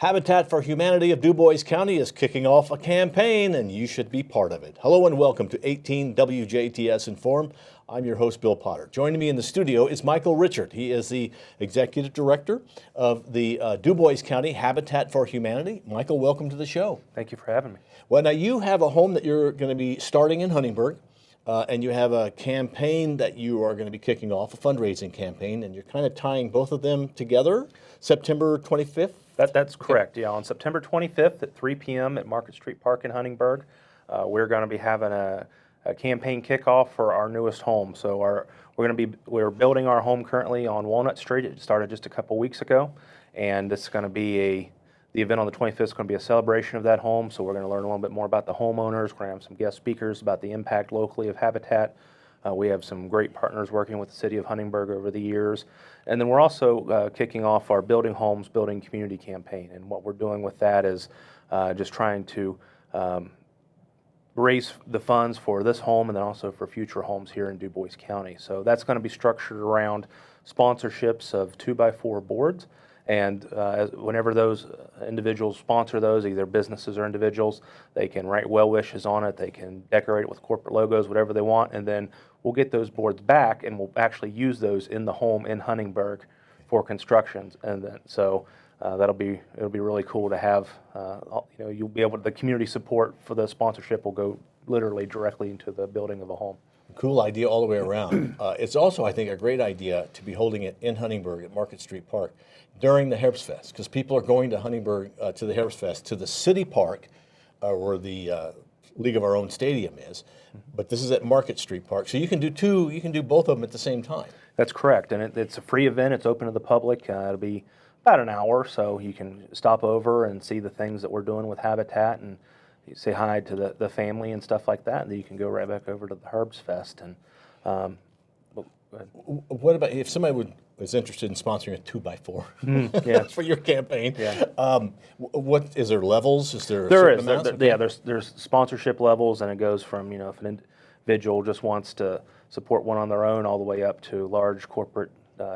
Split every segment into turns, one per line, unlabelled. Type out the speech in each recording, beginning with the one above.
Habitat for Humanity of Dubois County is kicking off a campaign, and you should be part of it. Hello and welcome to 18 WJTS in.form. I'm your host, Bill Potter. Joining me in the studio is Michael Richard. He is the Executive Director of the Dubois County Habitat for Humanity. Michael, welcome to the show.
Thank you for having me.
Well, now you have a home that you're going to be starting in Huntingburg, and you have a campaign that you are going to be kicking off, a fundraising campaign, and you're kind of tying both of them together, September 25th?
That's correct, yeah. On September 25th at 3 p.m. at Market Street Park in Huntingburg, we're going to be having a campaign kickoff for our newest home. So we're building our home currently on Walnut Street. It started just a couple weeks ago, and this is going to be the event on the 25th is going to be a celebration of that home. So we're going to learn a little bit more about the homeowners. We're going to have some guest speakers about the impact locally of Habitat. We have some great partners working with the city of Huntingburg over the years. And then we're also kicking off our Building Homes, Building Community campaign. And what we're doing with that is just trying to raise the funds for this home and then also for future homes here in Dubois County. So that's going to be structured around sponsorships of 2x4 boards. And whenever those individuals sponsor those, either businesses or individuals, they can write well wishes on it, they can decorate it with corporate logos, whatever they want, and then we'll get those boards back and we'll actually use those in the home in Huntingburg for constructions. And then so it'll be really cool to have, you'll be able to, the community support for the sponsorship will go literally directly into the building of a home.
Cool idea all the way around. It's also, I think, a great idea to be holding it in Huntingburg at Market Street Park during the Herbstfest, because people are going to Huntingburg to the Herbstfest, to the city park where the League of Our Own stadium is, but this is at Market Street Park. So you can do both of them at the same time.
That's correct, and it's a free event. It's open to the public. It'll be about an hour, so you can stop over and see the things that we're doing with Habitat and you say hi to the family and stuff like that, and then you can go right back over to the Herbstfest. And
what about if somebody was interested in sponsoring a 2x4
yeah.
for your campaign?
Yeah.
What is there levels? Is there
There's sponsorship levels, and it goes from if an individual just wants to support one on their own all the way up to large corporate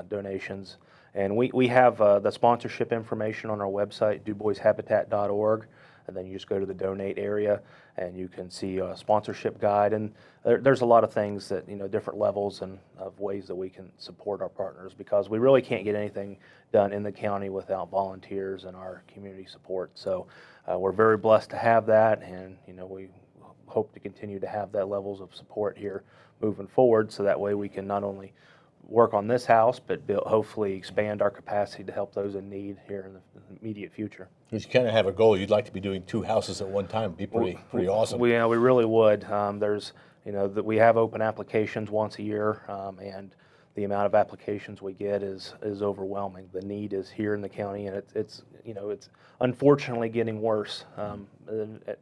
donations. And we have the sponsorship information on our website, duboishabitat.org. And then you just go to the donate area and you can see a sponsorship guide. And there's a lot of things that, different levels and of ways that we can support our partners, because we really can't get anything done in the county without volunteers and our community support. So we're very blessed to have that, and we hope to continue to have that levels of support here moving forward, so that way we can not only work on this house, but hopefully expand our capacity to help those in need here in the immediate future.
Because you kind of have a goal. You'd like to be doing two houses at one time. It'd be pretty awesome.
We really would. We have open applications once a year, and the amount of applications we get is overwhelming. The need is here in the county, and it's unfortunately getting worse.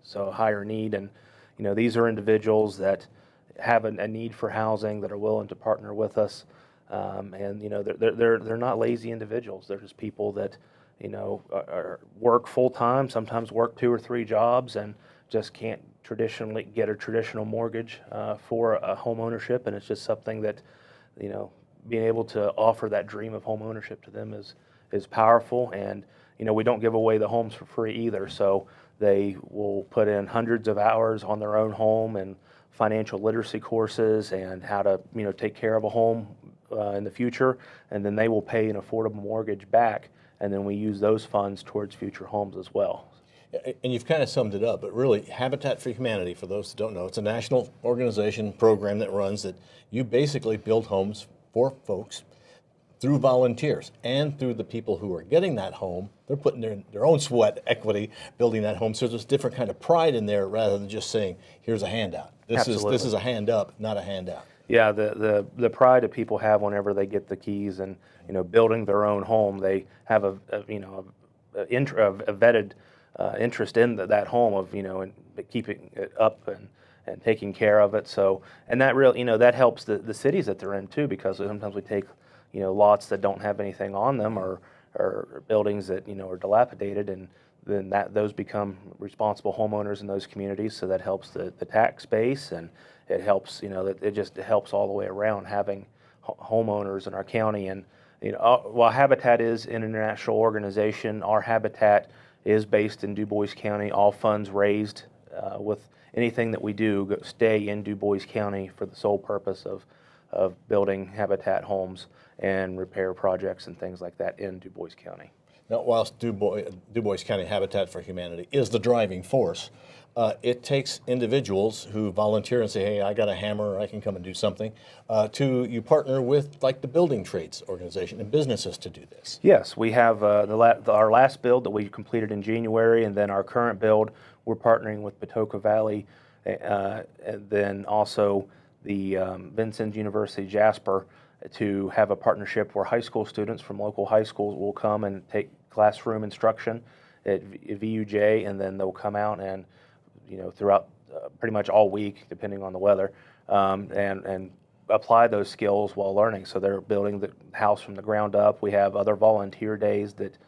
So higher need, and these are individuals that have a need for housing, that are willing to partner with us. And they're not lazy individuals. They're just people that work full time, sometimes work 2 or 3 jobs, and just can't traditionally get a traditional mortgage for a home ownership. And it's just something that being able to offer that dream of home ownership to them is powerful. And we don't give away the homes for free either. So they will put in hundreds of hours on their own home and financial literacy courses and how to take care of a home in the future, and then they will pay an affordable mortgage back, and then we use those funds towards future homes as well.
And you've kind of summed it up, but really Habitat for Humanity, for those that don't know, it's a national organization program that runs that you basically build homes for folks through volunteers and through the people who are getting that home. They're putting their own sweat equity building that home, so there's a different kind of pride in there rather than just saying, here's a handout. This is a hand up, not a handout.
Yeah, the pride that people have whenever they get the keys and building their own home, they have a vetted interest in that home of and keeping it up and taking care of it. So, and that really that helps the cities that they're in too, because sometimes we take lots that don't have anything on them or buildings that are dilapidated, and then those become responsible homeowners in those communities. So that helps the tax base, and it helps it helps all the way around having homeowners in our county. And while Habitat is an international organization, our Habitat is based in Dubois County. All funds raised with anything that we do stay in Dubois County for the sole purpose of building habitat homes and repair projects and things like that in Dubois County.
Now, whilst Dubois County Habitat for Humanity is the driving force, it takes individuals who volunteer and say, hey, I got a hammer, I can come and do something, you partner with like the building trades organization and businesses to do this.
Yes, we have our last build that we completed in January, and then our current build, we're partnering with Patoka Valley, and then also the Vincennes University Jasper to have a partnership where high school students from local high schools will come and take classroom instruction at VUJ, and then they'll come out and, throughout pretty much all week, depending on the weather, and apply those skills while learning. So they're building the house from the ground up. We have other volunteer days that,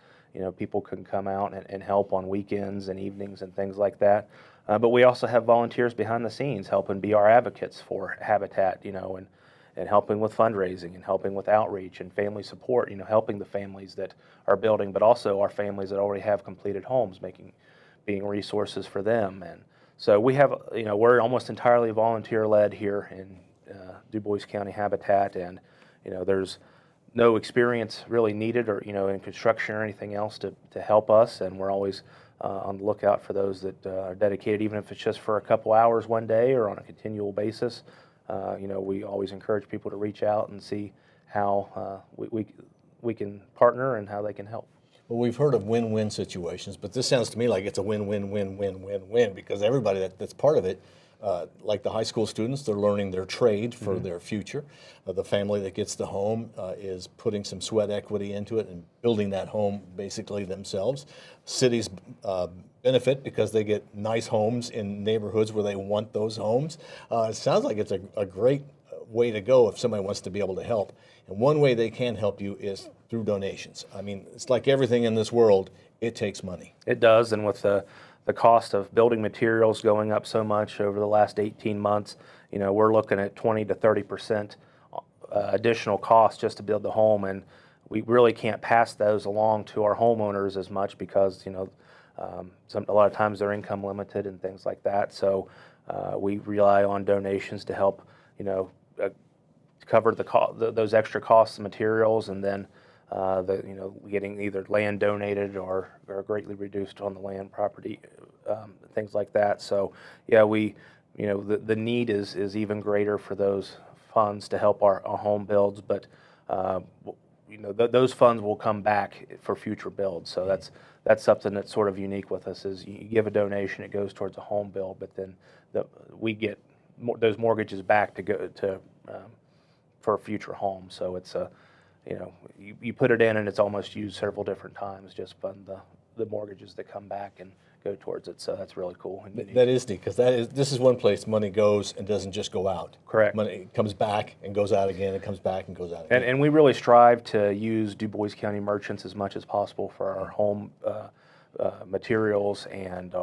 people can come out and help on weekends and evenings and things like that. But we also have volunteers behind the scenes helping be our advocates for Habitat, and helping with fundraising and helping with outreach and family support, helping the families that are building, but also our families that already have completed homes, being resources for them. And so we have, we're almost entirely volunteer-led here in Dubois County Habitat, and, there's no experience really needed or, in construction or anything else to help us, and we're always on the lookout for those that are dedicated, even if it's just for a couple hours one day or on a continual basis. We always encourage people to reach out and see how we can partner and how they can help.
Well, we've heard of win-win situations, but this sounds to me like it's a win-win-win-win-win-win, because everybody that's part of it, like the high school students, they're learning their trade for their future. The family that gets the home is putting some sweat equity into it and building that home basically themselves. Cities benefit because they get nice homes in neighborhoods where they want those homes. It sounds like it's a great way to go if somebody wants to be able to help. And one way they can help you is through donations. I mean, it's like everything in this world, it takes money.
It does, and with the cost of building materials going up so much over the last 18 months, we're looking at 20 to 30% additional cost just to build the home, and we really can't pass those along to our homeowners as much because, a lot of times they're income limited and things like that. So we rely on donations to help, cover those extra costs of materials, and then getting either land donated or greatly reduced on the land property, things like that. So yeah, the need is even greater for those funds to help our home builds, but those funds will come back for future builds. So that's something that's sort of unique with us, is you give a donation, it goes towards a home build, but then we get those mortgages back to go to for a future home. So it's you put it in and it's almost used several different times, just fund the mortgages that come back and go towards it. So that's really cool and unique.
That is neat, because this is one place money goes and doesn't just go out.
Correct.
Money comes back and goes out again, and comes back and goes out again.
And we really strive to use Dubois County merchants as much as possible for our home materials and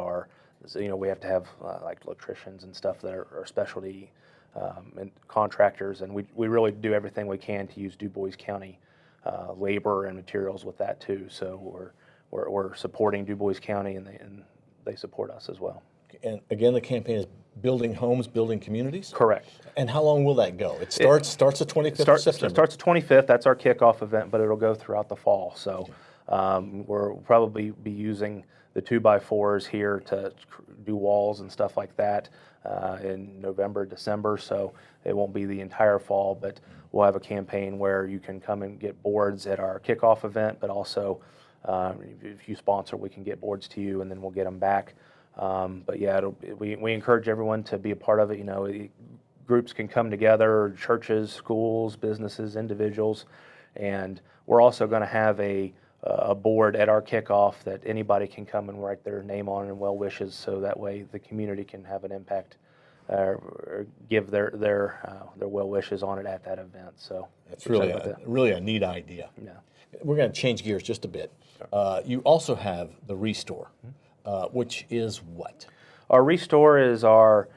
we have to have like electricians and stuff that are specialty and contractors, and we really do everything we can to use Dubois County labor and materials with that too. So we're supporting Dubois County, and they support us as well.
And again, the campaign is building homes, building communities?
Correct.
And how long will that go? It starts the 25th of September?
It starts the 25th. That's our kickoff event, but it'll go throughout the fall. So we'll probably be using the 2x4s here to do walls and stuff like that in November, December. So it won't be the entire fall, but we'll have a campaign where you can come and get boards at our kickoff event, but also if you sponsor, we can get boards to you, and then we'll get them back. But yeah, we encourage everyone to be a part of it. Groups can come together, churches, schools, businesses, individuals, and we're also going to have a board at our kickoff that anybody can come and write their name on and well wishes, so that way the community can have an impact or give their well wishes on it at that event. So
that's really a neat idea.
Yeah.
We're going to change gears just a bit. You also have the Restore, which is what?
Our Restore is our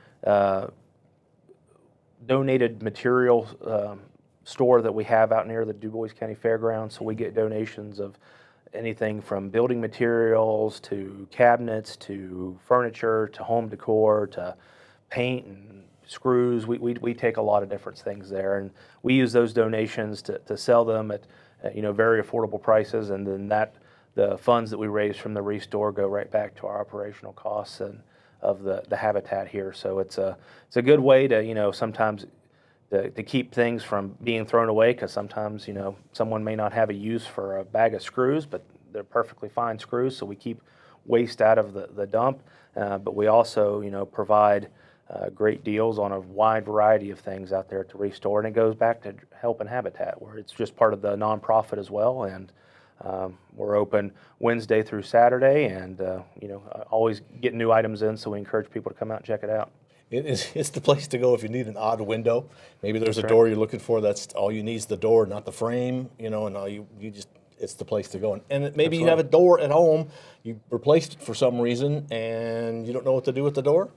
donated material store that we have out near the Dubois County Fairgrounds. So we get donations of anything from building materials to cabinets to furniture to home decor to paint and screws. We take a lot of different things there, and we use those donations to sell them at very affordable prices, and then the funds that we raise from the Restore go right back to our operational costs and of the habitat here. So it's a good way to sometimes to keep things from being thrown away, because sometimes someone may not have a use for a bag of screws, but they're perfectly fine screws. So we keep waste out of the dump, but we also provide great deals on a wide variety of things out there to Restore, and it goes back to helping Habitat, where it's just part of the nonprofit as well. And we're open Wednesday through Saturday, and always get new items in, so we encourage people to come out and check it out.
It's the place to go if you need an odd window. Maybe there's
That's
a
right.
door you're looking for. That's all you need is the door, not the frame. And all you just, it's the place to go. And maybe you have a door at home, you replaced it for some reason, and you don't know what to do with the door.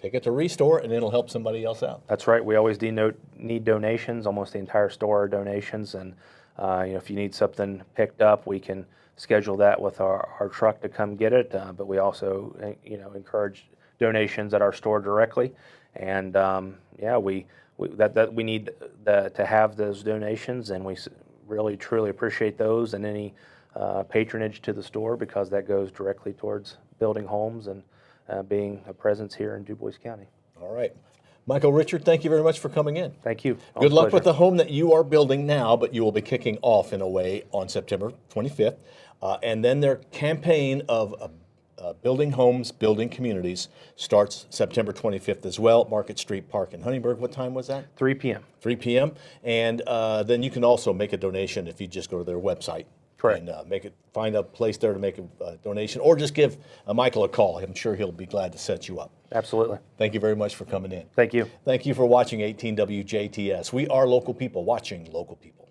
Take it to Restore, and it'll help somebody else out.
That's right. We always need donations. Almost the entire store are donations, and if you need something picked up, we can schedule that with our truck to come get it. But we also encourage donations at our store directly, and we need to have those donations, and we really truly appreciate those and any patronage to the store, because that goes directly towards building homes and being a presence here in Dubois County.
All right. Michael, Richard, thank you very much for coming in.
Thank you.
Good luck with the home that you are building now, but you will be kicking off in a way on September 25th. And then their campaign of building homes, building communities starts September 25th as well, Market Street Park in Huntingburg. What time was that?
3 p.m.
3 p.m. And then you can also make a donation if you just go to their website.
Correct.
And find a place there to make a donation, or just give Michael a call. I'm sure he'll be glad to set you up.
Absolutely.
Thank you very much for coming in.
Thank you.
Thank you for watching 18 WJTS. We are local people watching local people.